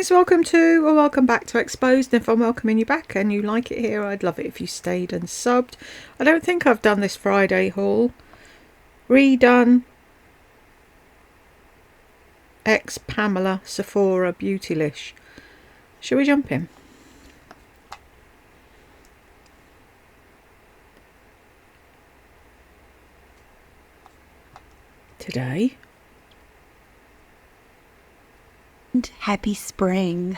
guys, welcome to or welcome back to Exposed. And if I'm welcoming you back and you like it here, I'd love it if you stayed and subbed. I don't think I've done this Friday haul. Redone ex Pamela SEPHORA Beautylish. Shall we jump in? Today. And happy spring.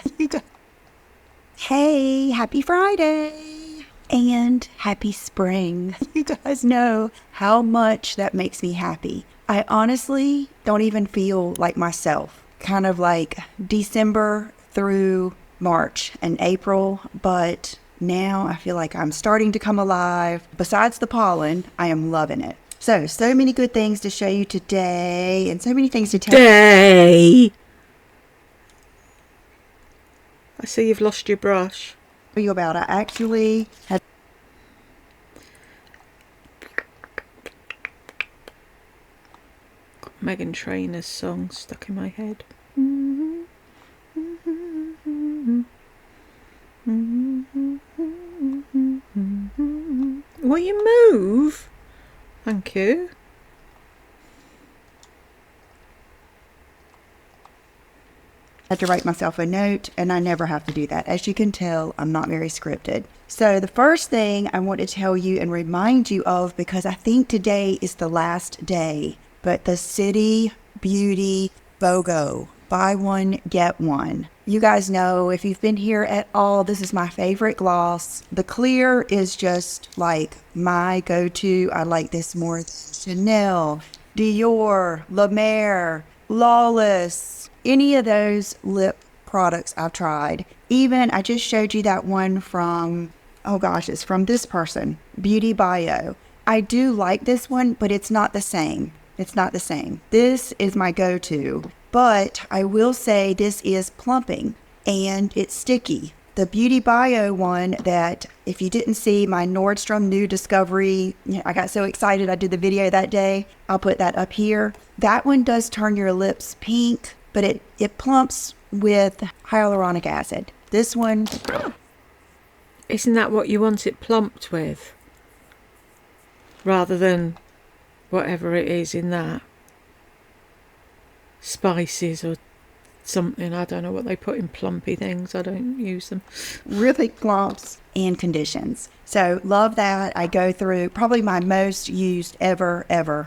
Hey, happy Friday. And happy spring. You guys know how much that makes me happy. I honestly don't even feel like myself. Kind of like December through March and April, but now I feel like I'm starting to come alive. Besides the pollen, I am loving it. So many good things to show you today and so many things to tell you. I see you've lost your brush. You about. I actually had Meghan Trainor's song stuck in my head. Will you move? Thank you. had to write myself a note, and I never have to do that. As you can tell, I'm not very scripted. So the first thing I want to tell you and remind you of, because I think today is the last day, but the City Beauty BOGO, buy one, get one. You guys know, if you've been here at all, this is my favorite gloss. The clear is just like my go-to. I like this more than Chanel, Dior, La Mer, Lawless, any of those lip products I've tried. Even, I just showed you that one from, oh gosh, it's from this person, Beauty Bio. I do like this one, but it's not the same. It's not the same. This is my go-to, but I will say this is plumping and it's sticky. The Beauty Bio one that, if you didn't see my Nordstrom new discovery, I got so excited I did the video that day. I'll put that up here. That one does turn your lips pink, but it plumps with hyaluronic acid. This one... Isn't that what you want it plumped with? Rather than whatever it is in that. Spices or something. I don't know what they put in plumpy things. I don't use them. Really plumps and conditions. So love that. I go through probably my most used ever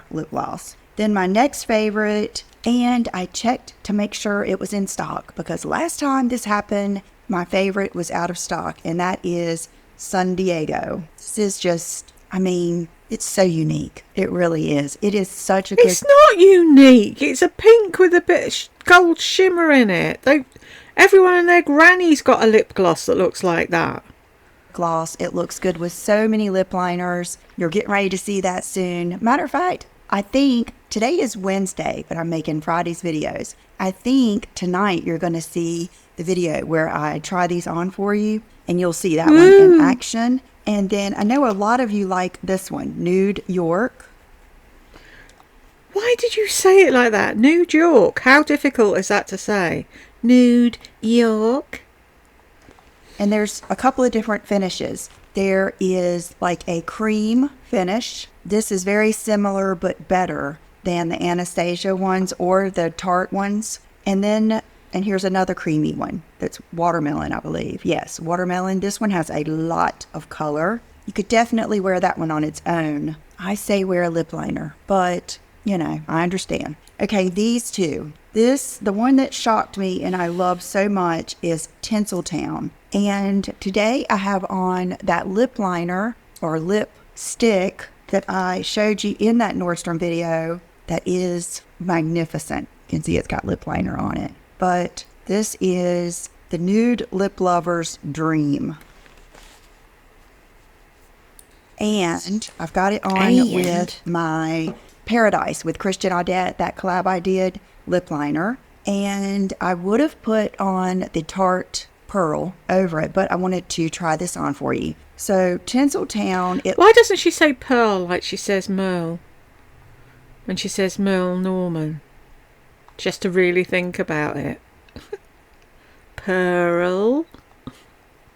lip gloss. Then my next favorite, and I checked to make sure it was in stock, because last time this happened, my favorite was out of stock, and that is San Diego. This is just, I mean, it's so unique. It really is. It is such a good... It's not unique. It's a pink with a bit of gold shimmer in it. Everyone and their granny's got a lip gloss that looks like that. Gloss. It looks good with so many lip liners. You're getting ready to see that soon. Matter of fact, I think today is Wednesday, but I'm making Friday's videos. I think tonight you're going to see the video where I try these on for you, and you'll see that one in action. And then I know a lot of you like this one, Nude York. Why did you say it like that? Nude York. How difficult is that to say? Nude York. And there's a couple of different finishes. There is like a cream finish. This is very similar but better than the Anastasia ones or the Tarte ones. And then, and here's another creamy one that's watermelon, I believe. Yes, watermelon. This one has a lot of color. You could definitely wear that one on its own. I say wear a lip liner, but you know, I understand. Okay, these two. The one that shocked me and I love so much is Tinseltown. And today I have on that lip liner or lip stick that I showed you in that Nordstrom video that is magnificent. You can see it's got lip liner on it. But this is the Nude Lip Lover's Dream. And I've got it on with my Paradise with Christian Audet, that collab I did, lip liner. And I would have put on the Tarte Pearl over it, but I wanted to try this on for you. So Tinseltown... Why doesn't she say Pearl like she says Merle? When she says Merle Norman. Just to really think about it. Pearl.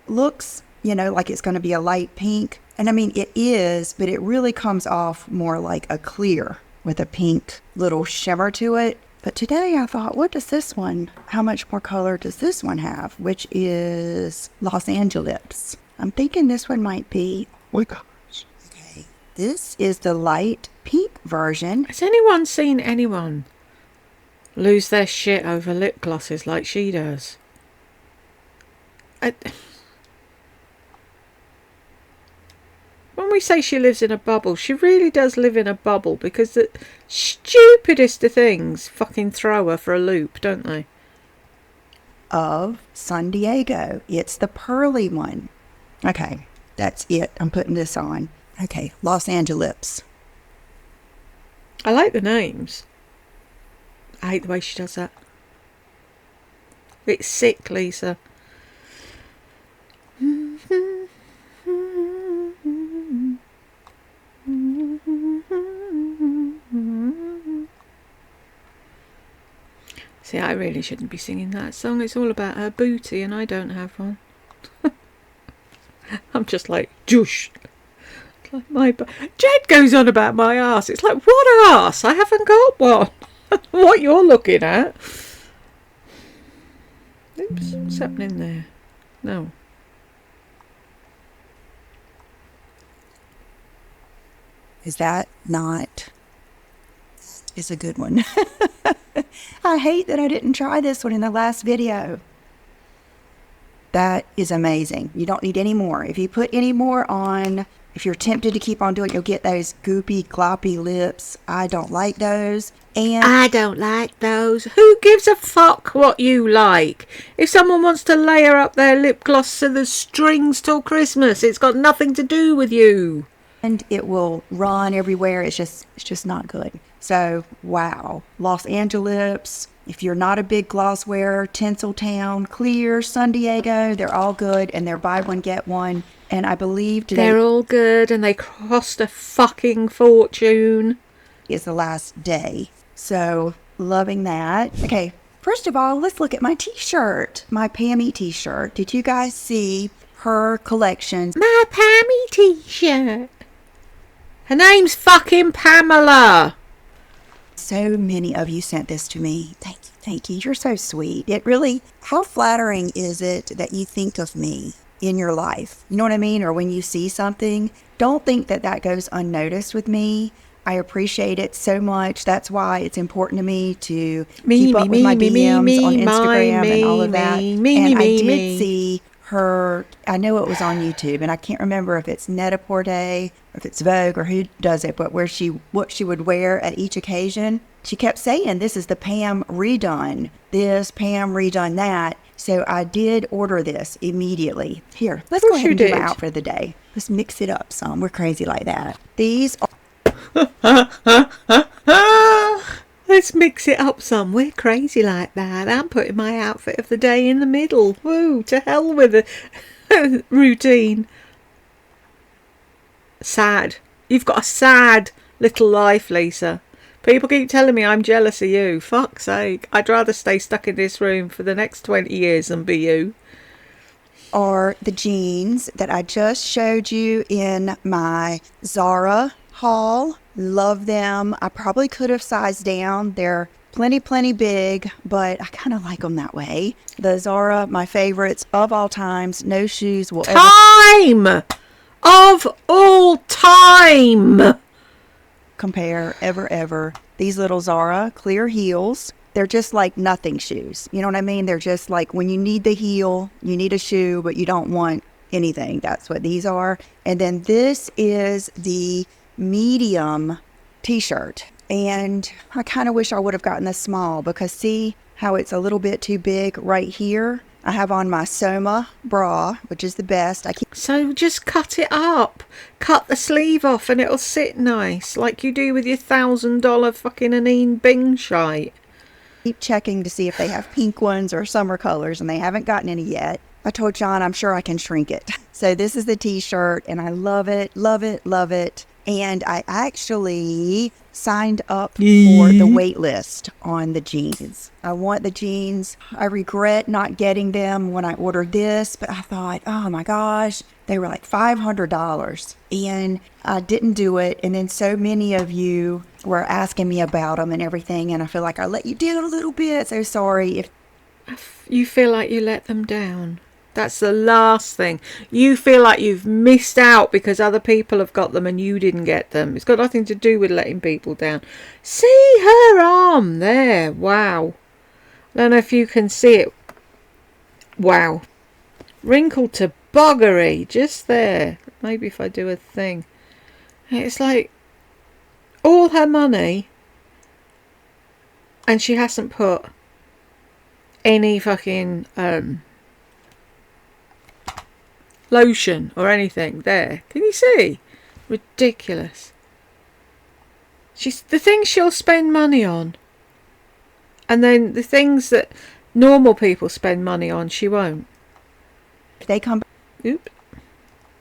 Looks, you know, like it's going to be a light pink. And I mean, it is, but it really comes off more like a clear with a pink little shimmer to it. But today I thought, what does this one, how much more color does this one have? Which is Los Angeles. I'm thinking this one might be, Oh gosh. okay, this is the light pink version. Has anyone seen anyone lose their shit over lip glosses like she does? When we say she lives in a bubble, she really does live in a bubble, because the stupidest of things fucking throw her for a loop, don't they? Of San Diego. It's the pearly one. Okay, that's it. I'm putting this on. Okay, Los Angeles. I like the names. I hate the way she does that. It's sick, Lisa. See, I really shouldn't be singing that song. It's all about her booty and I don't have one. I'm just like, Jush. Like my Jed goes on about my arse. It's like, what arse? I haven't got one. What you're looking at. Oops, what's happening there? No. Is that not? It's a good one. I hate that I didn't try this one in the last video. That is amazing. You don't need any more. If you put any more on, if you're tempted to keep on doing it, you'll get those goopy, gloppy lips. I don't like those. And I don't like those. Who gives a fuck what you like? If someone wants to layer up their lip gloss so there's strings till Christmas, it's got nothing to do with you. and it will run everywhere. It's just not good. So, wow. Los Angeles, if you're not a big gloss wearer, Tinseltown, Clear, San Diego, they're all good, and they're buy one, get one. And I believe today They're all good, and they cost a fucking fortune. is the last day. So, loving that. Okay, first of all, let's look at my t-shirt, my Pammy t-shirt. Did you guys see her collection? My Pammy t-shirt. Her name's fucking Pamela. So many of you sent this to me. Thank you. Thank you. You're so sweet. It really, how flattering is it that you think of me in your life? You know what I mean? Or when you see something, don't think that that goes unnoticed with me. I appreciate it so much. That's why it's important to me to keep up with my DMs on Instagram and all of that. And I did see her, I know it was on YouTube, and I can't remember if it's Net-a-Porter, or if it's Vogue, or who does it, but what she would wear at each occasion. She kept saying, this is the Pam redone, this, Pam redone that. So I did order this immediately. Here, let's go ahead and do my outfit of the day. Let's mix it up some. We're crazy like that. These are... Let's mix it up some. We're crazy like that. I'm putting my outfit of the day in the middle. Woo, to hell with the routine. Sad. You've got a sad little life, Lisa. People keep telling me I'm jealous of you. Fuck's sake. I'd rather stay stuck in this room for the next 20 years than be you. Are the jeans that I just showed you in my Zara haul. Love them. I probably could have sized down. They're plenty big, but I kind of like them that way. The Zara, my favorites of all times. No shoes will ever... Time! Of all time! compare ever. These little Zara clear heels. They're just like nothing shoes. You know what I mean? They're just like when you need the heel, you need a shoe, but you don't want anything. That's what these are. And then this is the medium t-shirt, and I kind of wish I would have gotten the small, because see how it's a little bit too big right here. I have on my Soma bra, which is the best. So just cut it up, cut the sleeve off, and it'll sit nice like you do with your $1,000 fucking Anine Bing shite. Keep checking to see if they have pink ones or summer colors, and they haven't gotten any yet. I told John I'm sure I can shrink it. So this is the t-shirt, and I love it. And I actually signed up for the wait list on the jeans. I want the jeans. I regret not getting them when I ordered this, but I thought, oh my gosh, they were like $500 and I didn't do it. And then so many of you were asking me about them and everything, and I feel like I let you down a little bit. So sorry if you feel like you let them down. That's the last thing. You feel like you've missed out because other people have got them and you didn't get them. It's got nothing to do with letting people down. See her arm there. Wow. I don't know if you can see it. Wow. Wrinkled to buggery. Just there. Maybe if I do a thing. It's like all her money and she hasn't put any fucking lotion or anything there. Can you see? Ridiculous. She's the things she'll spend money on, and then the things that normal people spend money on, she won't. if they come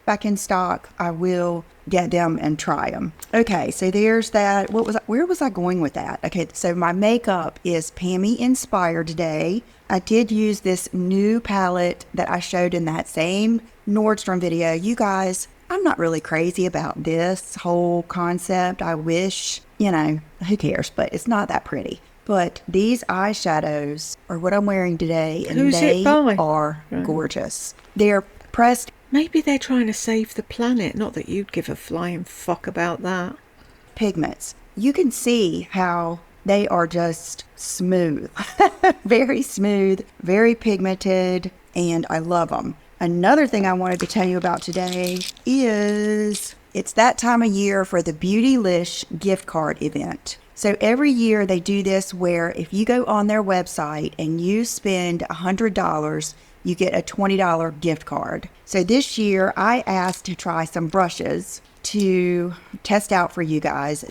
back in stock, I will get them and try them. Okay, so there's that. Where was I going with that? Okay, so my makeup is Pammy inspired today. I did use this new palette that I showed in that same Nordstrom video. You guys, I'm not really crazy about this whole concept. I wish, who cares, but it's not that pretty. But these eyeshadows are what I'm wearing today, and Who's they it by? are gorgeous. They're pressed Maybe they're trying to save the planet. Not that you'd give a flying fuck about that. pigments. You can see how they are just smooth, very smooth, very pigmented, and I love them. Another thing I wanted to tell you about today is it's that time of year for the Beautylish gift card event. So every year they do this where if you go on their website and you spend $100, you get a $20 gift card. So this year I asked to try some brushes to test out for you guys.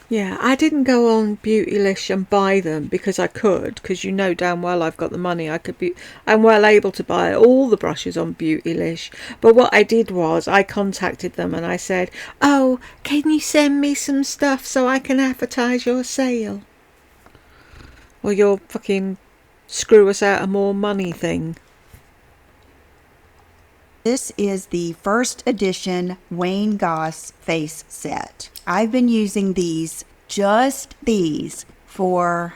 Yeah, I didn't go on Beautylish and buy them because I could, because you know damn well I've got the money. I'm well able to buy all the brushes on Beautylish. But what I did was I contacted them and I said, oh, can you send me some stuff so I can advertise your sale? Or your fucking screw us out of more money thing. This is the first edition Wayne Goss face set. I've been using just these, for,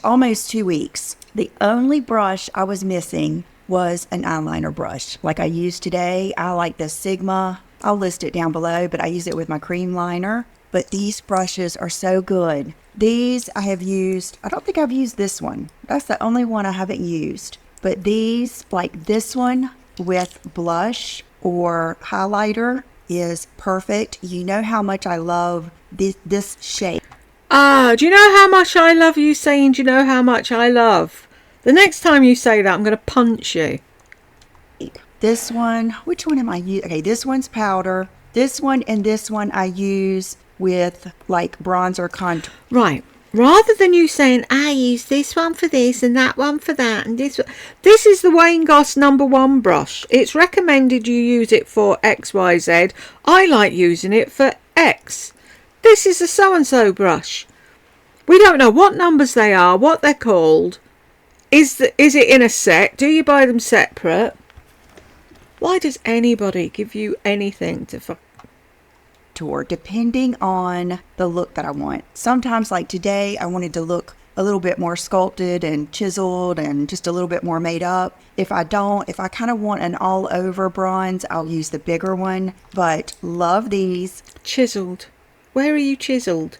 almost 2 weeks. The only brush I was missing was an eyeliner brush. Like I used today, I like the Sigma. I'll list it down below, but I use it with my cream liner. But these brushes are so good. These I have used, I don't think I've used this one. That's the only one I haven't used. But these, like this one, with blush or highlighter is perfect. You know how much I love this shade. Do you know how much I love you saying, do you know how much I love? The next time you say that, I'm going to punch you. This one, which one am I using? Okay, this one's powder. This one and this one I use with like bronzer contour. Right. Rather than you saying, I use this one for this and that one for that and this is the Wayne Goss #1 brush. It's recommended you use it for XYZ. I like using it for X. This is a so-and-so brush. We don't know what numbers they are, what they're called. Is it in a set? Do you buy them separate? Why does anybody give you anything to fuck? Depending on the look that I want. Sometimes, like today, I wanted to look a little bit more sculpted and chiseled and just a little bit more made up. If I kind of want an all over bronze, I'll use the bigger one, but love these. Chiseled. Where are you chiseled?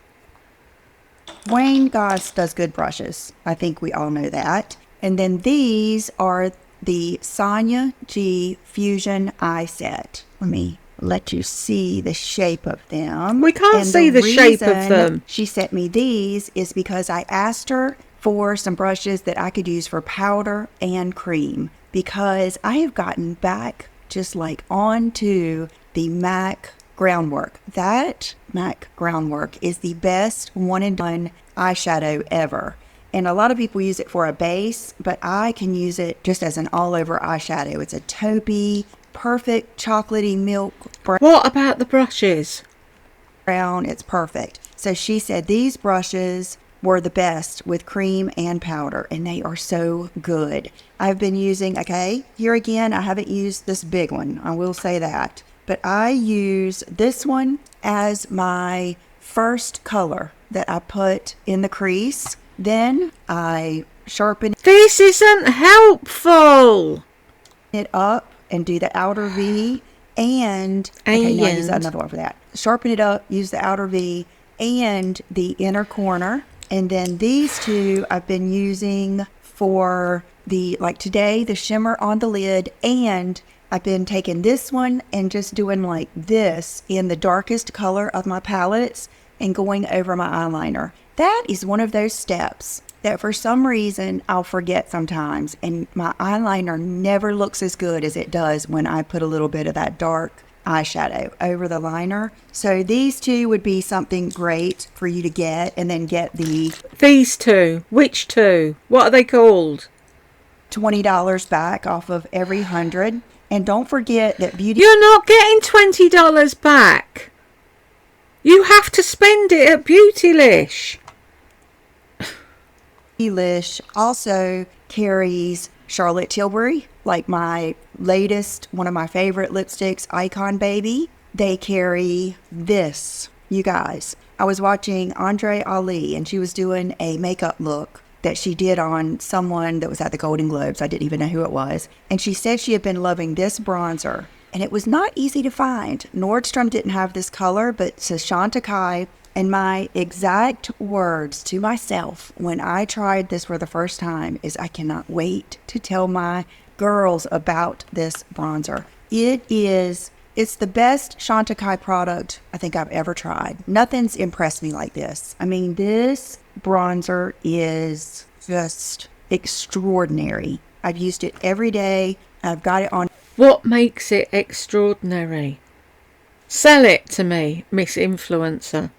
Wayne Goss does good brushes. I think we all know that. And then these are the Sonia G Fusion Eye Set. Let me let you see the shape of them. We can't see the shape of them. She sent me these is because I asked her for some brushes that I could use for powder and cream, because I have gotten back just like onto the MAC Groundwork. That MAC Groundwork is the best one and done eyeshadow ever. And a lot of people use it for a base, but I can use it just as an all over eyeshadow. It's a taupey, perfect chocolatey milk brown. What about the brushes? It's perfect. So she said these brushes were the best with cream and powder, and they are so good. I've been using, okay, here again, I haven't used this big one, I will say that. But I use this one as my first color that I put in the crease. Then I sharpen This isn't helpful. it up and do the outer V. And, okay, no, I use another one for that. Sharpen it up, use the outer V and the inner corner. And then these two I've been using for the, like today, the shimmer on the lid. And I've been taking this one and just doing like this in the darkest color of my palettes and going over my eyeliner. That is one of those steps that for some reason I'll forget sometimes, and my eyeliner never looks as good as it does when I put a little bit of that dark eyeshadow over the liner. So these two would be something great for you to get, and then get the... These two? Which two? What are they called? $20 back off of every 100. And don't forget that You're not getting $20 back. You have to spend it at Beautylish. Beautylish also carries Charlotte Tilbury, like my latest, one of my favorite lipsticks, Icon Baby. They carry this, you guys. I was watching Andre Ali, and she was doing a makeup look that she did on someone that was at the Golden Globes. I didn't even know who it was. And she said she had been loving this bronzer, and it was not easy to find. Nordstrom didn't have this color, but Shanta Kai. And my exact words to myself when I tried this for the first time is, I cannot wait to tell my girls about this bronzer. It's the best Shanta Kai product I think I've ever tried. Nothing's impressed me like this. I mean, this bronzer is just extraordinary. I've used it every day. I've got it on. What makes it extraordinary? Sell it to me, Miss Influencer.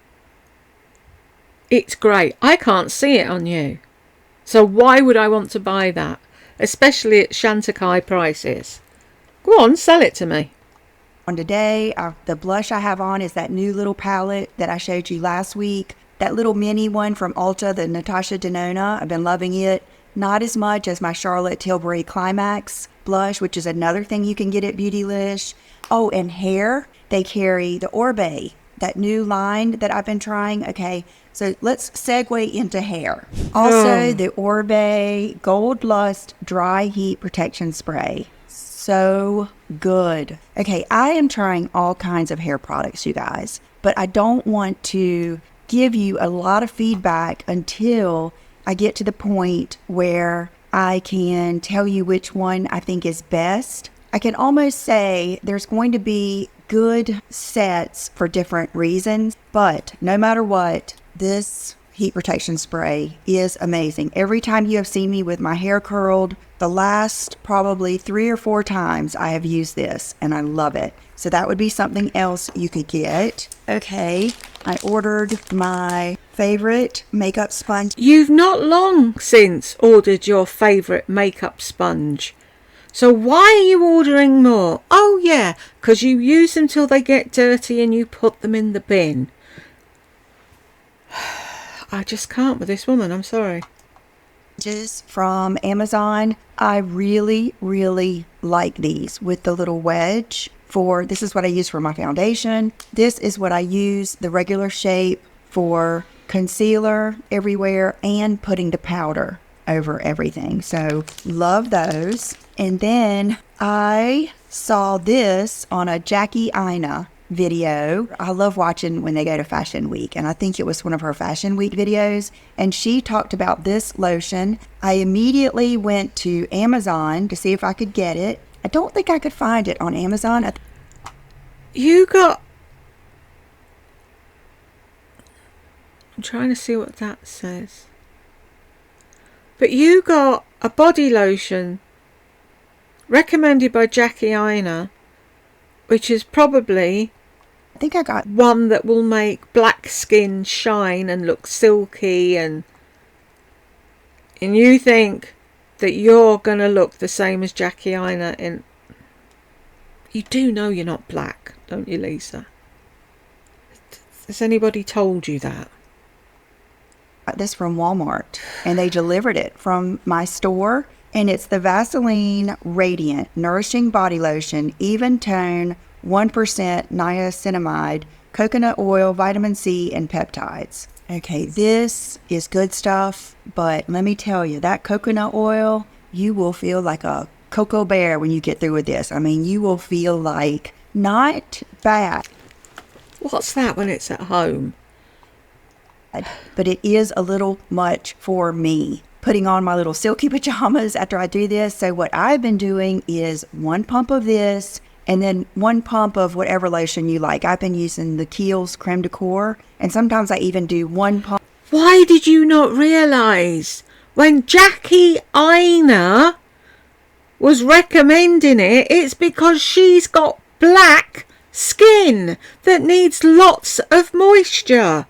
It's great. I can't see it on you. So why would I want to buy that? Especially at Shanta Kai prices. Go on, sell it to me. On today, the blush I have on is that new little palette that I showed you last week. That little mini one from Ulta, the Natasha Denona. I've been loving it. Not as much as my Charlotte Tilbury Climax blush, which is another thing you can get at Beautylish. Oh, and hair. They carry the Orbe, that new line that I've been trying. Okay, so let's segue into hair. Also, the Orbe Gold Lust Dry Heat Protection Spray. So good. Okay, I am trying all kinds of hair products, you guys, but I don't want to give you a lot of feedback until I get to the point where I can tell you which one I think is best. I can almost say there's going to be good sets for different reasons, but no matter what, this heat protection spray is amazing. Every time you have seen me with my hair curled, the last probably 3 or 4 times I have used this, and I love it. So that would be something else you could get. Okay, I ordered my favorite makeup sponge. You've not long since ordered your favourite makeup sponge. So why are you ordering more? Oh yeah, because you use them till they get dirty and you put them in the bin. I just can't with this woman, I'm sorry. Just from Amazon. I really, really like these with the little wedge. This is what I use for my foundation. This is what I use, the regular shape, for concealer everywhere and putting the powder over everything. So love those. And then I saw this on a Jackie Aina video. I love watching when they go to Fashion Week, and I think it was one of her Fashion Week videos, and she talked about this lotion. I immediately went to Amazon to see if I could get it. I don't think I could find it on Amazon. I'm trying to see what that says. But you got a body lotion recommended by Jackie Aina, which is probably, I think I got one that will make black skin shine and look silky, and you think that you're going to look the same as Jackie Aina. And you do know you're not black, don't you, Lisa? Has anybody told you that? Got this from Walmart, and they delivered it from my store, and it's the Vaseline Radiant Nourishing Body Lotion, Even Tone, 1% niacinamide, coconut oil, vitamin C, and peptides. Okay, this is good stuff, but let me tell you, that coconut oil, you will feel like a cocoa bear when you get through with this. I mean, you will feel like not bad. What's that when it's at home? But it is a little much for me. Putting on my little silky pajamas after I do this. So what I've been doing is 1 pump of this and then 1 pump of whatever lotion you like. I've been using the Kiehl's Creme de Corps, and sometimes I even do 1 pump. Why did you not realise when Jackie Aina was recommending it? It's because she's got black skin that needs lots of moisture.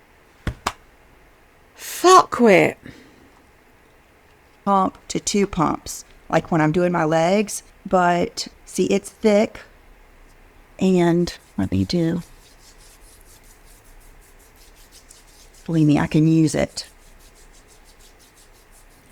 Fuckwit. Pump to 2 pumps, like when I'm doing my legs. But see, it's thick, and let me do. Believe me, I can use it.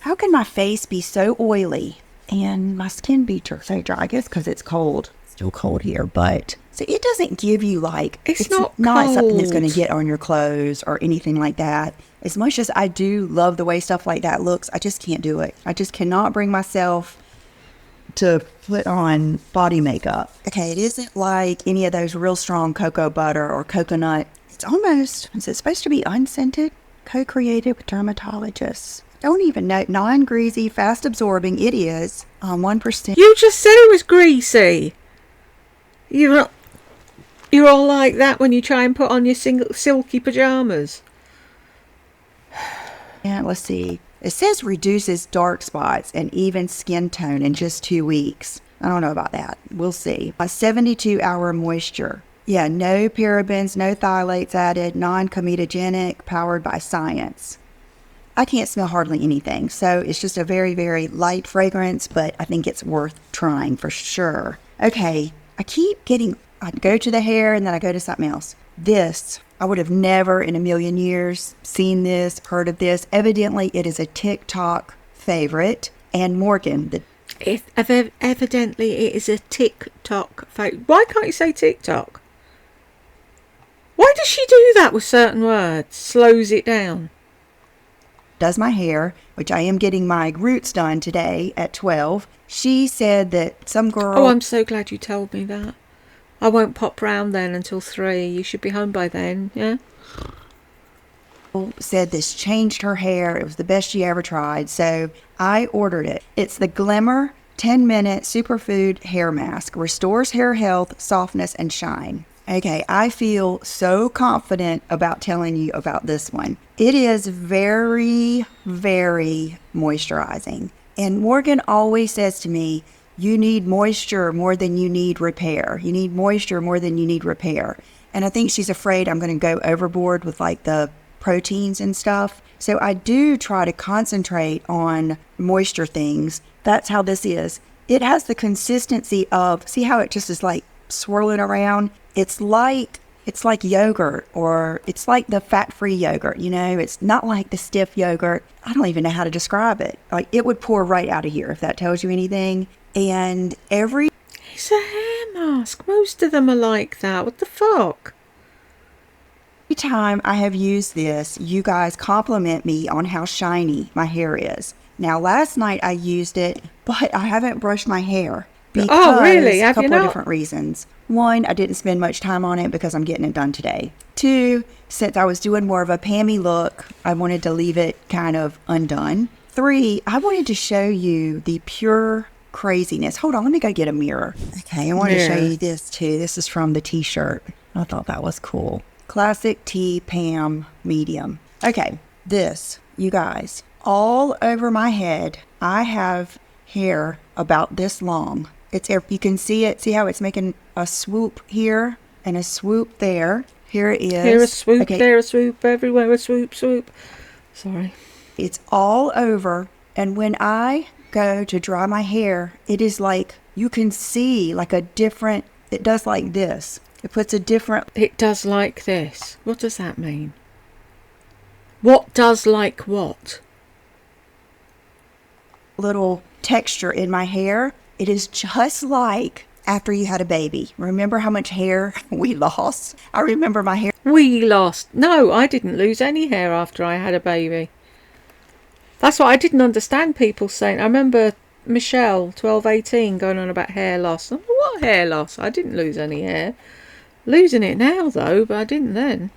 How can my face be so oily and my skin be so dry? I guess because it's cold. It's still cold here, but so it doesn't give you like it's not something that's going to get on your clothes or anything like that. As much as I do love the way stuff like that looks, I just can't do it. I just cannot bring myself to put on body makeup. Okay, it isn't like any of those real strong cocoa butter or coconut. It's almost, is it supposed to be unscented? Co-created with dermatologists. Don't even know. Non-greasy, fast-absorbing. It is 1%. You just said it was greasy. You're all like that when you try and put on your silky pajamas. Yeah, let's see. It says reduces dark spots and even skin tone in just 2 weeks. I don't know about that. We'll see. A 72-hour moisture. Yeah, no parabens, no phthalates added, non-comedogenic, powered by science. I can't smell hardly anything, so it's just a very, very light fragrance, but I think it's worth trying for sure. Okay, I go to the hair and then I go to something else. This, I would have never in a million years seen this, heard of this. Evidently, it is a TikTok favorite. And Morgan, Evidently, it is a TikTok favorite. Why can't you say TikTok? Why does she do that with certain words? Slows it down. Does my hair, which I am getting my roots done today at 12. She said that some girl... Oh, I'm so glad you told me that. I won't pop round then until 3. You should be home by then, yeah? Said this changed her hair. It was the best she ever tried. So I ordered it. It's the Glimmer 10-minute superfood hair mask. Restores hair health, softness, and shine. Okay, I feel so confident about telling you about this one. It is very, very moisturizing. And Morgan always says to me, you need moisture more than you need repair. You need moisture more than you need repair. And I think she's afraid I'm going to go overboard with like the proteins and stuff. So I do try to concentrate on moisture things. That's how this is. It has the consistency of, see how it just is like swirling around? It's like yogurt, or it's like the fat-free yogurt, you know? It's not like the stiff yogurt. I don't even know how to describe it. Like, it would pour right out of here if that tells you anything. And It's a hair mask. Most of them are like that. What the fuck? every time I have used this, you guys compliment me on how shiny my hair is. Now, last night I used it, but I haven't brushed my hair. Oh, really? A Have you couple not? of different reasons. 1, I didn't spend much time on it because I'm getting it done today. 2, since I was doing more of a Pammy look, I wanted to leave it kind of undone. 3, I wanted to show you the pure craziness. Hold on, let me go get a mirror. Okay, I want to show you this too. This is from the t-shirt. I thought that was cool. Classic T Pam medium. Okay, this, you guys, all over my head, I have hair about this long. You can see it. See how it's making a swoop here and a swoop there. Here it is. Here a swoop, okay. There a swoop, everywhere a swoop, swoop. Sorry. It's all over. And when I go to dry my hair, it is like, you can see like a different, it does like this. It puts a different... It does like this. What does that mean? What does like what? little texture in my hair. It is just like after you had a baby. Remember how much hair we lost? I remember my hair. We lost. No, I didn't lose any hair after I had a baby. That's what I didn't understand people saying. I remember Michelle, 12, 18, going on about hair loss. I'm like, what hair loss? I didn't lose any hair. Losing it now, though, but I didn't then.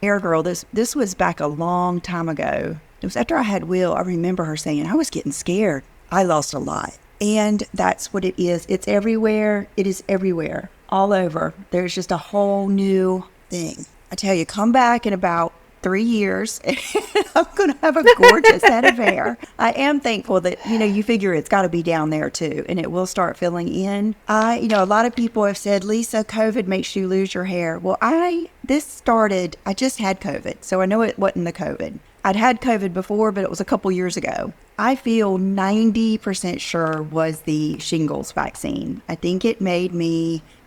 Hair girl, this was back a long time ago. It was after I had Will. I remember her saying, I was getting scared. I lost a lot. And that's what it is. It's everywhere. It is everywhere. All over. There's just a whole new thing. I tell you, come back in about 3 years and I'm going to have a gorgeous head of hair. I am thankful that, you figure it's got to be down there too, and it will start filling in. A lot of people have said, Lisa, COVID makes you lose your hair. Well, I just had COVID, so I know it wasn't the COVID. I'd had COVID before, but it was a couple years ago. I feel 90% sure was the shingles vaccine. I think it made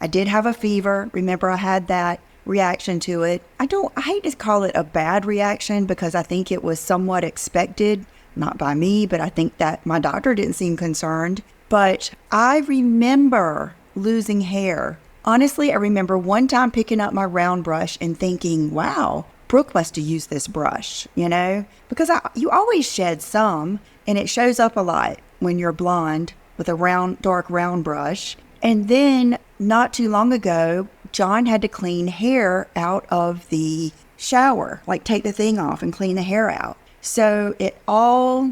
I did have a fever. Remember, I had that reaction to it. I hate to call it a bad reaction because I think it was somewhat expected, not by me, but I think that my doctor didn't seem concerned. But I remember losing hair. Honestly, I remember one time picking up my round brush and thinking, wow, Brooke must have used this brush, because you always shed some, and it shows up a lot when you're blonde with a dark round brush. And then not too long ago, John had to clean hair out of the shower, like take the thing off and clean the hair out. So it all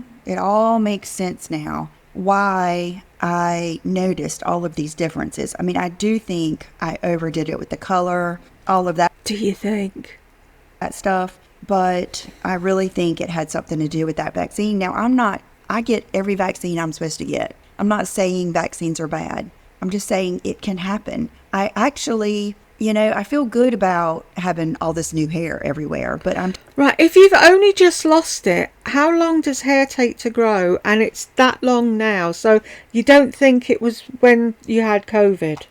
makes sense now why I noticed all of these differences. I mean, I do think I overdid it with the color, all of that. Do you think? That stuff, but I really think it had something to do with that vaccine. Now, I get every vaccine I'm supposed to get. I'm not saying vaccines are bad. I'm just saying it can happen. I actually, I feel good about having all this new hair everywhere, but Right, if you've only just lost it, how long does hair take to grow? And it's that long now, so you don't think it was when you had COVID?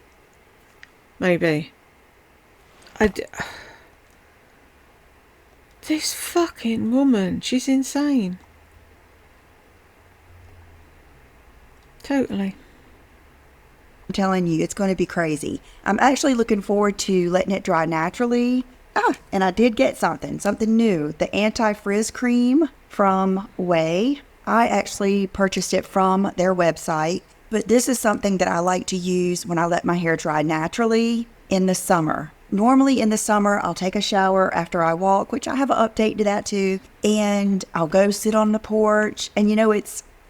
Maybe. This fucking woman, she's insane. Totally. I'm telling you, it's going to be crazy. I'm actually looking forward to letting it dry naturally. And I did get something new. The anti-frizz cream from Way. I actually purchased it from their website. But this is something that I like to use when I let my hair dry naturally in the summer. Normally in the summer, I'll take a shower after I walk, which I have an update to that too. And I'll go sit on the porch. And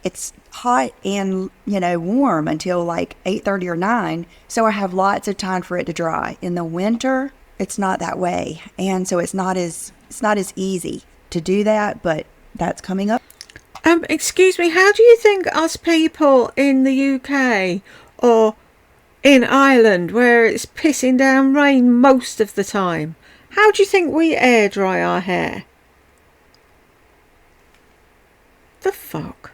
it's hot and, warm until like 8:30 or 9. So I have lots of time for it to dry. In the winter, it's not that way. And so it's not as easy to do that, but that's coming up. Excuse me, how do you think us people in the UK or in Ireland, where it's pissing down rain most of the time, how do you think we air dry our hair? The fuck?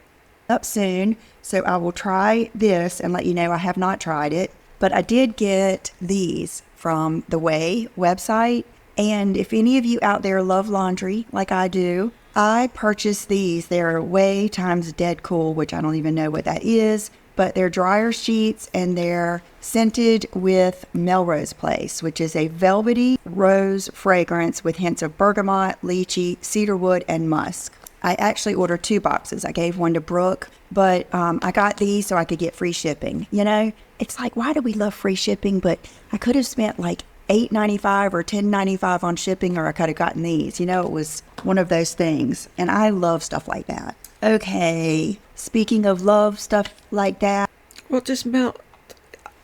Up soon, so I will try this and let you know I have not tried it, but I did get these from the Way website, and if any of you out there love laundry like I do, I purchased these. They're Way times Dead Cool, which I don't even know what that is, but they're dryer sheets and they're scented with Melrose Place, which is a velvety rose fragrance with hints of bergamot, lychee, cedarwood, and musk. I actually ordered 2 boxes. I gave one to Brooke, but I got these so I could get free shipping. It's like, why do we love free shipping? But I could have spent like $8.95 or $10.95 on shipping, or I could have gotten these. It was one of those things. And I love stuff like that. Okay, speaking of love stuff like that. What does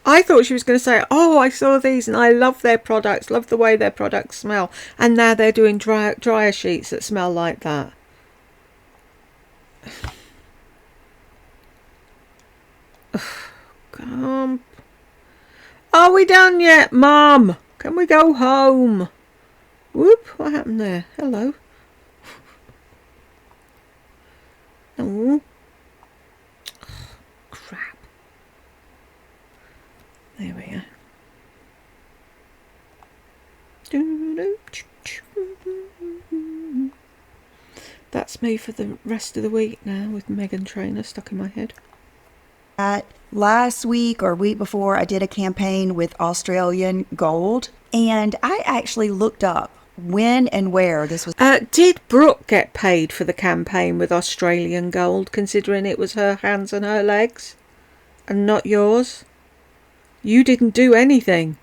I thought she was going to say, oh, I saw these and I love their products, love the way their products smell. And now they're doing dryer sheets that smell like that. Come. Are we done yet, Mum? Can we go home? Whoop, what happened there? Hello. Oh. Crap. There we go. That's me for the rest of the week now with Meghan Trainor stuck in my head. Last week or week before, I did a campaign with Australian Gold, and I actually looked up when and where this was. Did Brooke get paid for the campaign with Australian Gold, considering it was her hands and her legs and not yours? You didn't do anything.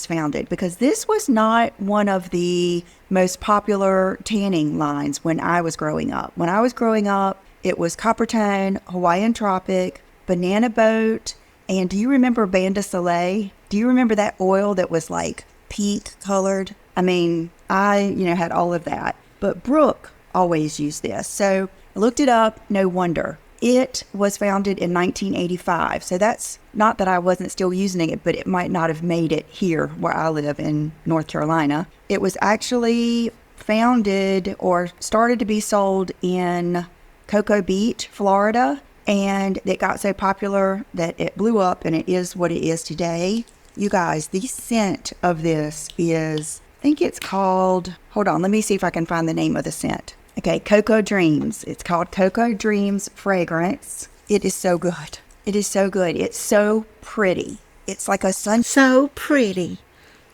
Founded, because this was not one of the most popular tanning lines when I was growing up. When I was growing up, it was Coppertone, Hawaiian Tropic, Banana Boat, and do you remember Band de Soleil? Do you remember that oil that was like pink colored? I mean, I had all of that, but Brooke always used this. So I looked it up, no wonder. It was founded in 1985, so that's not that I wasn't still using it, but it might not have made it here where I live in North Carolina. It was actually founded or started to be sold in Cocoa Beach, Florida, and it got so popular that it blew up, and it is what it is today. You guys, the scent of this is, I think it's called, hold on, let me see if I can find the name of the scent. Okay, Cocoa Dreams. It's called Cocoa Dreams Fragrance. It is so good. It is so good. It's so pretty. It's like a sun. So pretty.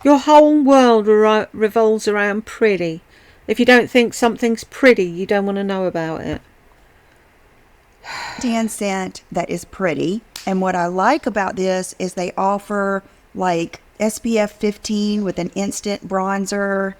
Your whole world revolves around pretty. If you don't think something's pretty, you don't want to know about it. Tan scent that is pretty. And what I like about this is they offer like SPF 15 with an instant bronzer,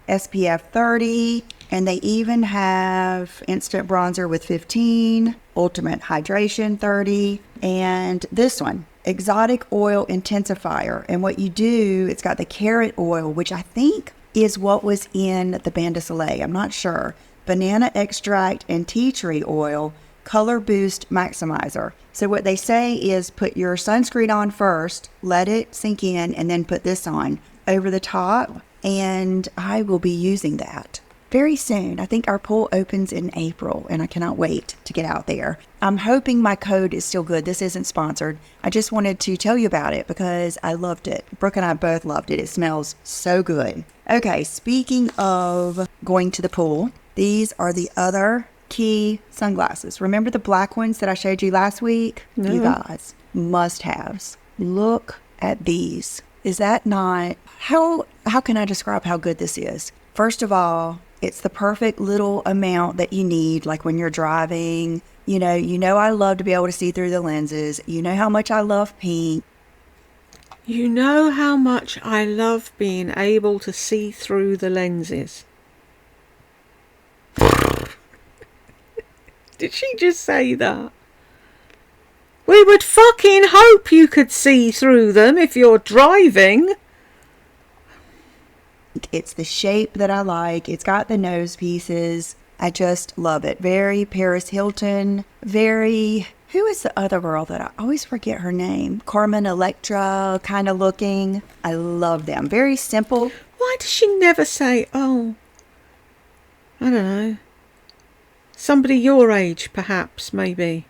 SPF 30, and they even have instant bronzer with 15, ultimate hydration 30, and this one, exotic oil intensifier. And what you do, it's got the carrot oil, which I think is what was in the Band de Soleil. I'm not sure. Banana extract and tea tree oil, color boost maximizer. So what they say is put your sunscreen on first, let it sink in, and then put this on over the top. And I will be using that very soon. I think our pool opens in April, and I cannot wait to get out there. I'm hoping my code is still good. This isn't sponsored. I just wanted to tell you about it because I loved it. Brooke and I both loved it. It smells so good. Okay, speaking of going to the pool, these are the other key sunglasses. Remember the black ones that I showed you last week? No. You guys, must-haves. Look at these. Is that not... How can I describe how good this is? First of all, it's the perfect little amount that you need, like when you're driving. You know I love to be able to see through the lenses. You know how much I love pink. You know how much I love being able to see through the lenses. Did she just say that? We would fucking hope you could see through them if you're driving. It's the shape that I like. It's got the nose pieces. I just love it. Very Paris Hilton. Very... Who is the other girl that I always forget her name? Carmen Electra kind of looking. I love them. Very simple. Why does she never say, oh, I don't know, somebody your age, perhaps, maybe?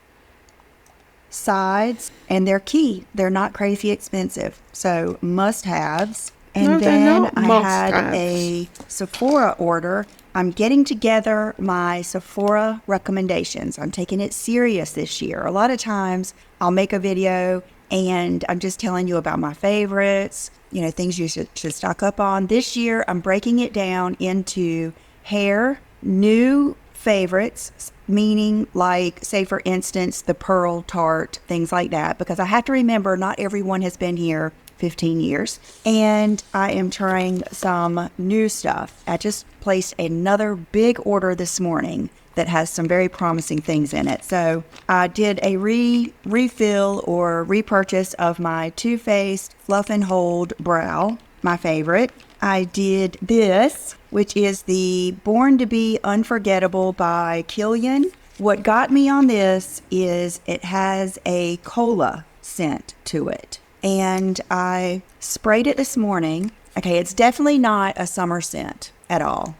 Sides, and they're key. They're not crazy expensive. So must-haves. And No, they're then not I had must-haves. a Sephora order. I'm getting together my Sephora recommendations. I'm taking it serious this year. A lot of times I'll make a video and I'm just telling you about my favorites, things you should stock up on. This year I'm breaking it down into hair, new favorites, meaning like, say for instance, the Pearl Tarte, things like that, because I have to remember not everyone has been here 15 years. And I am trying some new stuff. I just placed another big order this morning that has some very promising things in it. So I did a refill or repurchase of my Too Faced Fluff and Hold Brow, my favorite. I did this, which is the Born to Be Unforgettable by Killian. What got me on this is it has a cola scent to it. And I sprayed it this morning. Okay, it's definitely not a summer scent at all.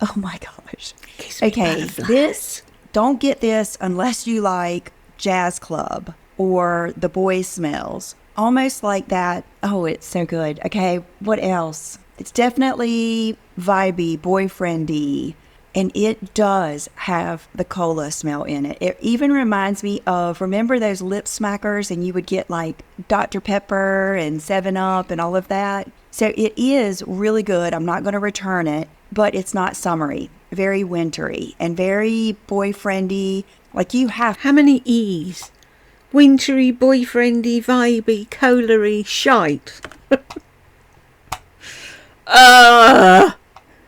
Oh my gosh. Okay, don't get this unless you like jazz club or the boy smells. Almost like that. Oh, it's so good. Okay, what else? It's definitely vibey, boyfriendy, and it does have the cola smell in it. It even reminds me of, remember those lip smackers and you would get like Dr. Pepper and 7-Up and all of that? So it is really good. I'm not going to return it, but it's not summery. Very wintry and very boyfriendy. Like you have... How many E's? Wintry, boyfriendy, vibey, cola-y, shite. Are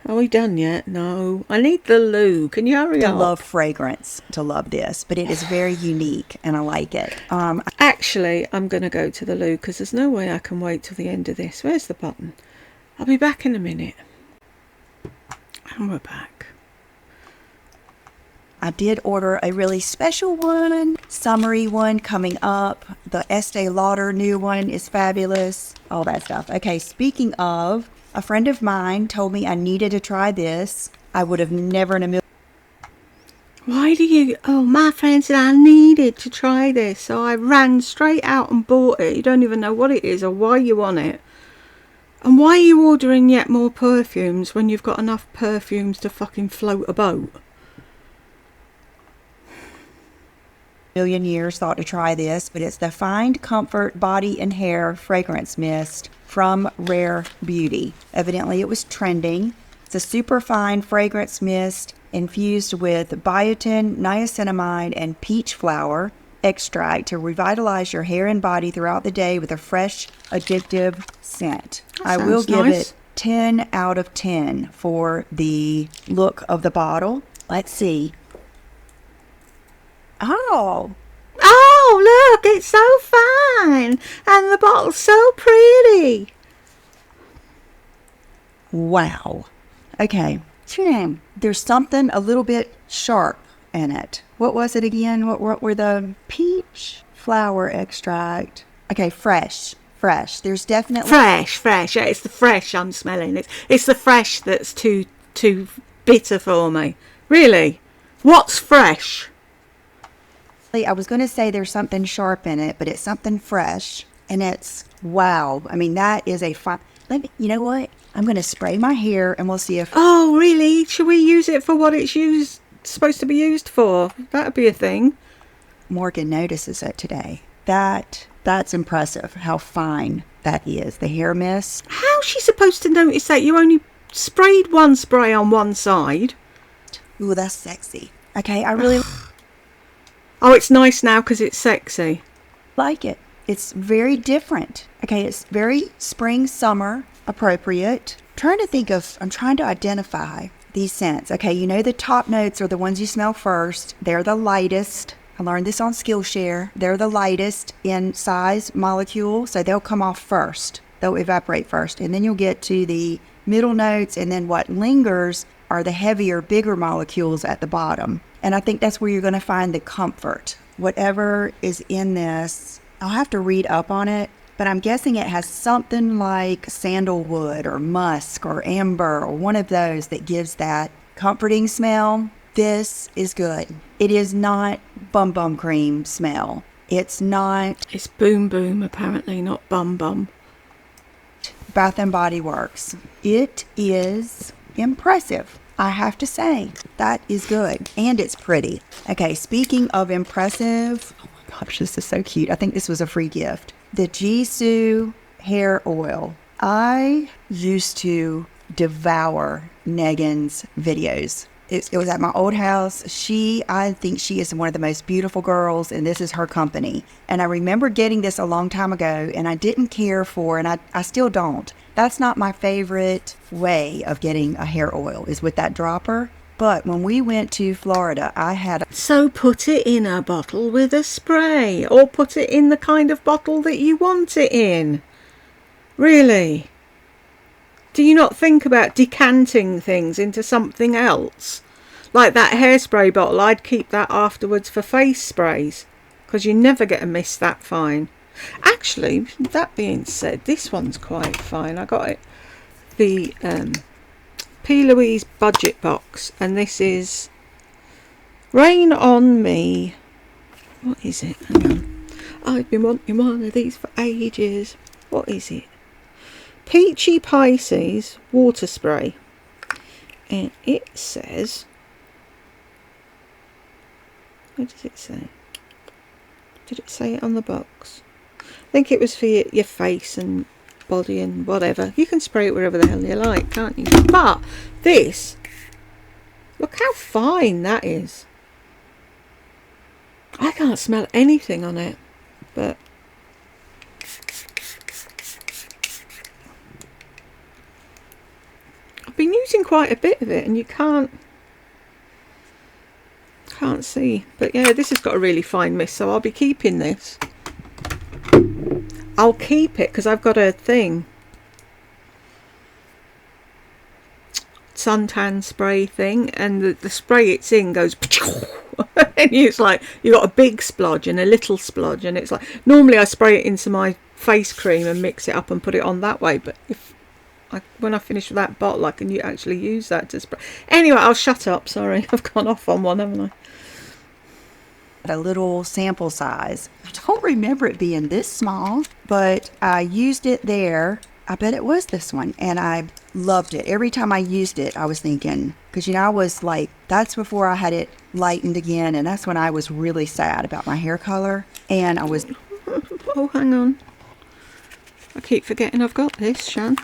we done yet? No. I need the loo. Can you hurry up? I love fragrance to love this, but it is very unique and I like it. Actually, I'm going to go to the loo because there's no way I can wait till the end of this. Where's the button? I'll be back in a minute. And we're back. I did order a really special one, summery one coming up. The Estee Lauder new one is fabulous. All that stuff. Okay, speaking of, a friend of mine told me I needed to try this. I would have never in a million... Why do you... Oh, my friend said I needed to try this, so I ran straight out and bought it. You don't even know what it is or why you want it. And why are you ordering yet more perfumes when you've got enough perfumes to fucking float a boat? Million years thought to try this, but it's the Find Comfort Body and Hair Fragrance Mist from Rare Beauty. Evidently it was trending. It's a super fine fragrance mist infused with biotin, niacinamide, and peach flower extract to revitalize your hair and body throughout the day with a fresh, addictive scent. I will give it 10 out of 10 for the look of the bottle. Let's see. Oh, look, it's so fine. And the bottle's so pretty. Wow. Okay. There's something a little bit sharp in it. What was it again? What were the peach flower extract? Okay, fresh. There's definitely... Fresh. Yeah, it's the fresh I'm smelling. It's the fresh that's too bitter for me. Really? What's fresh? I was going to say there's something sharp in it, but it's something fresh, and it's wow. I mean, that is a fine. You know what? I'm going to spray my hair, and we'll see if. Oh, really? Should we use it for what it's supposed to be used for? That'd be a thing. Morgan notices it today. That's impressive. How fine that is. The hair mist. How's she supposed to notice that? You only sprayed one spray on one side. Ooh, that's sexy. Okay, I really. Oh, it's nice now because it's sexy. Like it. It's very different. Okay, it's very spring, summer appropriate. I'm trying to identify these scents. Okay, you know the top notes are the ones you smell first. They're the lightest. I learned this on Skillshare. They're the lightest in size molecule, so they'll come off first. They'll evaporate first. And then you'll get to the middle notes, and then what lingers are the heavier, bigger molecules at the bottom. And I think that's where you're going to find the comfort. Whatever is in this, I'll have to read up on it, but I'm guessing it has something like sandalwood or musk or amber or one of those that gives that comforting smell. This is good. It is not bum cream smell. It's not... It's boom boom, apparently, not bum bum. Bath & Body Works. It is impressive. I have to say, that is good. And it's pretty. Okay, speaking of impressive, oh my gosh, this is so cute. I think this was a free gift. The Jisoo hair oil. I used to devour Negan's videos. It was at my old house. I think she is one of the most beautiful girls, and this is her company. And I remember getting this a long time ago, and I didn't care for, and I still don't. That's not my favorite way of getting a hair oil, is with that dropper. But when we went to Florida, I had... So put it in a bottle with a spray, or put it in the kind of bottle that you want it in. Really? Do you not think about decanting things into something else? Like that hairspray bottle, I'd keep that afterwards for face sprays, because you never get a mist that fine. Actually, that being said, this one's quite fine. I got it, the P. Louise budget box, and this is Rain on Me. What is it? Hang on. I've been wanting one of these for ages. What is it? Peachy Pisces water spray. And it says... What does it say? Did it say it on the box? I think it was for your face and body and whatever. You can spray it wherever the hell you like, can't you? But this... Look how fine that is. I can't smell anything on it. But... I've been using quite a bit of it and you can't see. But yeah, this has got a really fine mist, so I'll be keeping this. I'll keep it because I've got a thing. Suntan spray thing, and the spray it's in goes and it's like you got a big splodge and a little splodge, and it's like normally I spray it into my face cream and mix it up and put it on that way, but when I finish with that bottle I can actually use that to spray. Anyway, I'll shut up, sorry. I've gone off on one, haven't I? A little sample size. I don't remember it being this small, but I used it there. I bet it was this one, and I loved it. Every time I used it, I was thinking, because I was like, that's before I had it lightened again, and that's when I was really sad about my hair color, and I was... Oh, hang on. I keep forgetting I've got this, Shan.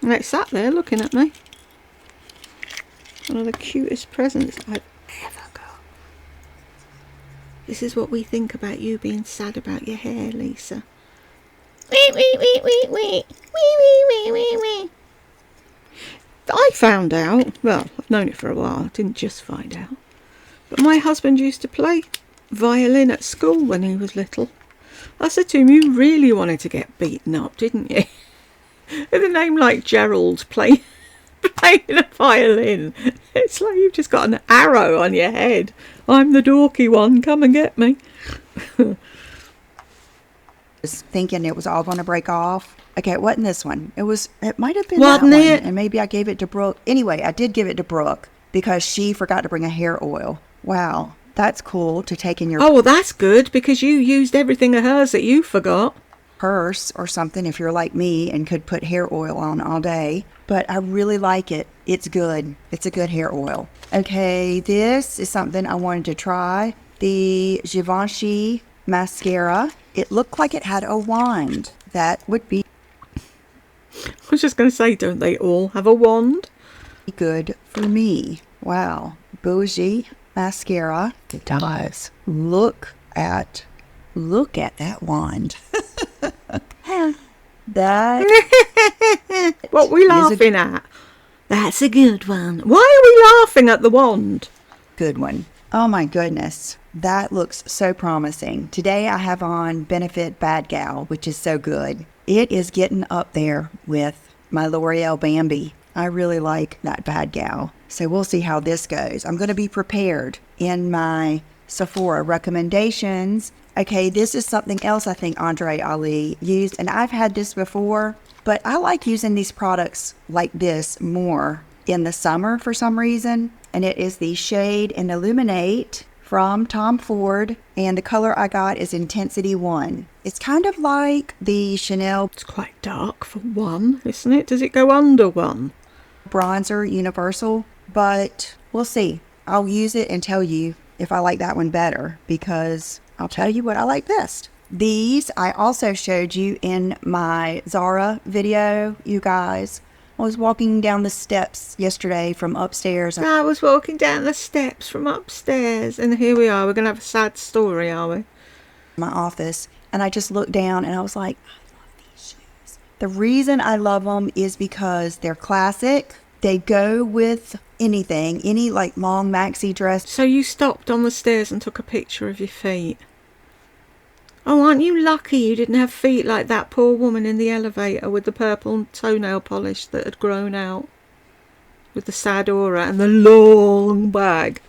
And it sat there looking at me. One of the cutest presents I've ever got. This is what we think about you being sad about your hair, Lisa. I found out, well, I've known it for a while, I didn't just find out, but my husband used to play violin at school when he was little. I said to him, you really wanted to get beaten up, didn't you? With a name like Gerald playing a violin. It's like you've just got an arrow on your head. I'm the dorky one, come and get me. Was thinking it was all going to break off. Okay, it wasn't this one. It might have been Wasn't that it? one. And maybe I gave it to Brooke. Anyway, I did give it to Brooke because she forgot to bring a hair oil. Wow, that's cool to take in your Oh, well, that's good because you used everything of hers that you forgot. purse or something if you're like me and could put hair oil on all day. But I really like it. It's good. It's a good hair oil. Okay, this is something I wanted to try. The Givenchy mascara. It looked like it had a wand. That would be I was just going to say, don't they all have a wand? good for me. Wow. Bougie mascara. It does. Look at that wand. That What are we laughing at? That's a good one. Why are we laughing at the wand? good one. Oh my goodness. That looks so promising. Today I have on Benefit Bad Gal, which is so good. It is getting up there with my L'Oreal Bambi. I really like that Bad Gal. So we'll see how this goes. I'm going to be prepared in my Sephora recommendations. Okay, this is something else I think Andre Ali used, and I've had this before, but I like using these products like this more in the summer for some reason, and it is the Shade and Illuminate from Tom Ford, and the color I got is Intensity 1. It's kind of like the Chanel It's quite dark for one, isn't it? Does it go under one? Bronzer Universal, but we'll see. I'll use it and tell you if I like that one better, because I'll tell you what I like best. These I also showed you in my Zara video, you guys. I was walking down the steps yesterday from upstairs. I was walking down the steps from upstairs, and here we are. We're going to have a sad story, are we? My office, and I just looked down and I was like, I love these shoes. The reason I love them is because they're classic. They go with anything, any like long maxi dress. So you stopped on the stairs and took a picture of your feet. Oh, aren't you lucky you didn't have feet like that poor woman in the elevator with the purple toenail polish that had grown out, with the sad aura and the long bag.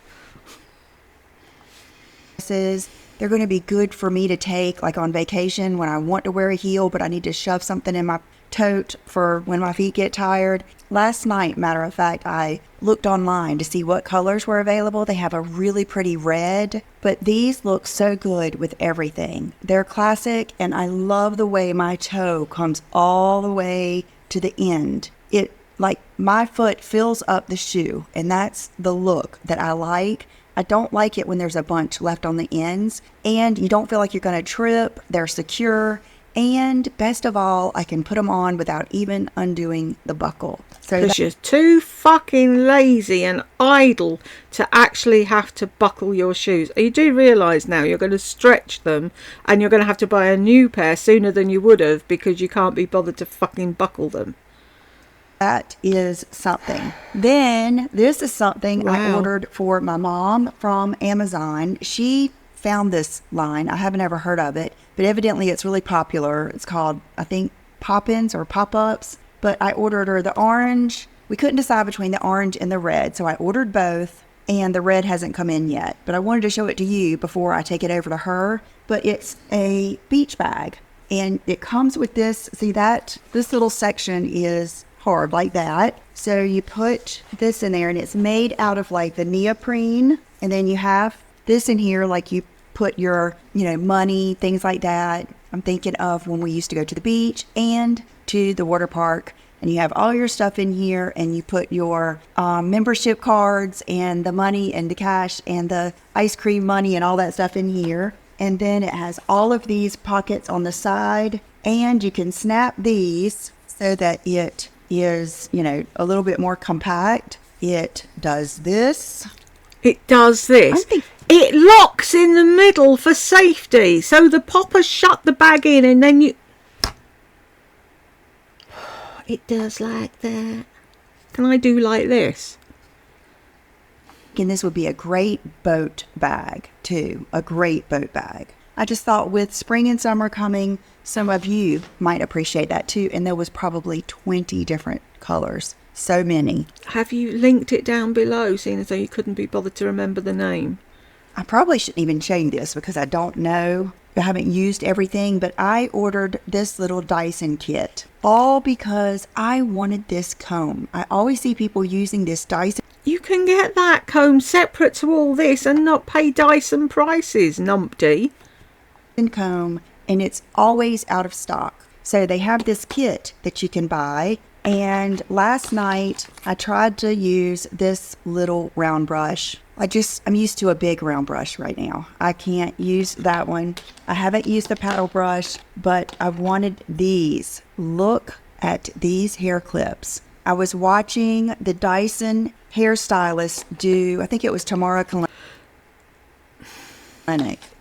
Dresses, They're going to be good for me to take like on vacation when I want to wear a heel, but I need to shove something in my tote for when my feet get tired. Last night, matter of fact, I looked online to see what colors were available. They have a really pretty red, but these look so good with everything. They're classic, and I love the way my toe comes all the way to the end. It, like, my foot fills up the shoe, and that's the look that I like. I don't like it when there's a bunch left on the ends, and you don't feel like you're going to trip. They're secure, and best of all, I can put them on without even undoing the buckle. So because you're too fucking lazy and idle to actually have to buckle your shoes. You do realise now you're going to stretch them, and you're going to have to buy a new pair sooner than you would have because you can't be bothered to fucking buckle them. that is something. Then this is something I Wow. ordered for my mom from Amazon. She found this line. I haven't ever heard of it, but evidently it's really popular. It's called, I think, Pop-ins or Pop-ups. But I ordered her the orange. We couldn't decide between the orange and the red, so I ordered both, and the red hasn't come in yet. But I wanted to show it to you before I take it over to her. But it's a beach bag, and it comes with this. See that? This little section is hard like that. So you put this in there, and it's made out of like the neoprene, and then you have this in here, like you put your, money, things like that. I'm thinking of when we used to go to the beach and to the water park, and you have all your stuff in here, and you put your membership cards and the money and the cash and the ice cream money and all that stuff in here. And then it has all of these pockets on the side, and you can snap these so that it is, a little bit more compact. It does this. It does this. It locks in the middle for safety. So the poppers shut the bag in, and then you... It does like that. Can I do like this? And this would be a great boat bag, too. A great boat bag. I just thought with spring and summer coming, some of you might appreciate that, too. And there was probably 20 different colors. So many. Have you linked it down below, seeing as though you couldn't be bothered to remember the name? I probably shouldn't even show you this because I don't know. I haven't used everything, but I ordered this little Dyson kit. All because I wanted this comb. I always see people using this Dyson. You can get that comb separate to all this and not pay Dyson prices, numpty. Comb, and it's always out of stock. So they have this kit that you can buy. And last night I tried to use this little round brush. I'm used to a big round brush right now. I can't use that one. I haven't used the paddle brush, but I wanted these. Look at these hair clips. I was watching the Dyson hairstylist do, I think it was Tamara Clinic,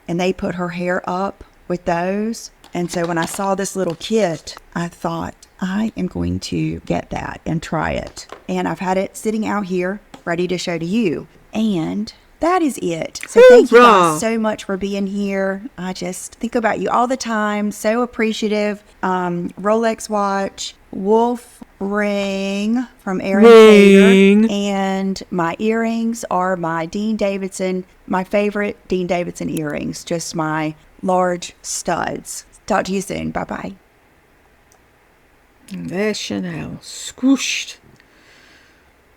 and they put her hair up with those. And so when I saw this little kit, I thought, I am going to get that and try it. And I've had it sitting out here ready to show to you. And that is it. So thank you guys so much for being here. I just think about you all the time. So appreciative. Rolex watch, wolf ring from Aaron Taylor. And my earrings are my my favorite Dean Davidson earrings. Just my large studs. Talk to you soon. Bye-bye. And there's Chanel, squooshed.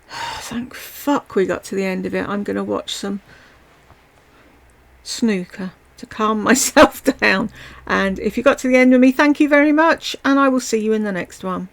Thank fuck we got to the end of it. I'm going to watch some snooker to calm myself down. And if you got to the end with me, thank you very much. And I will see you in the next one.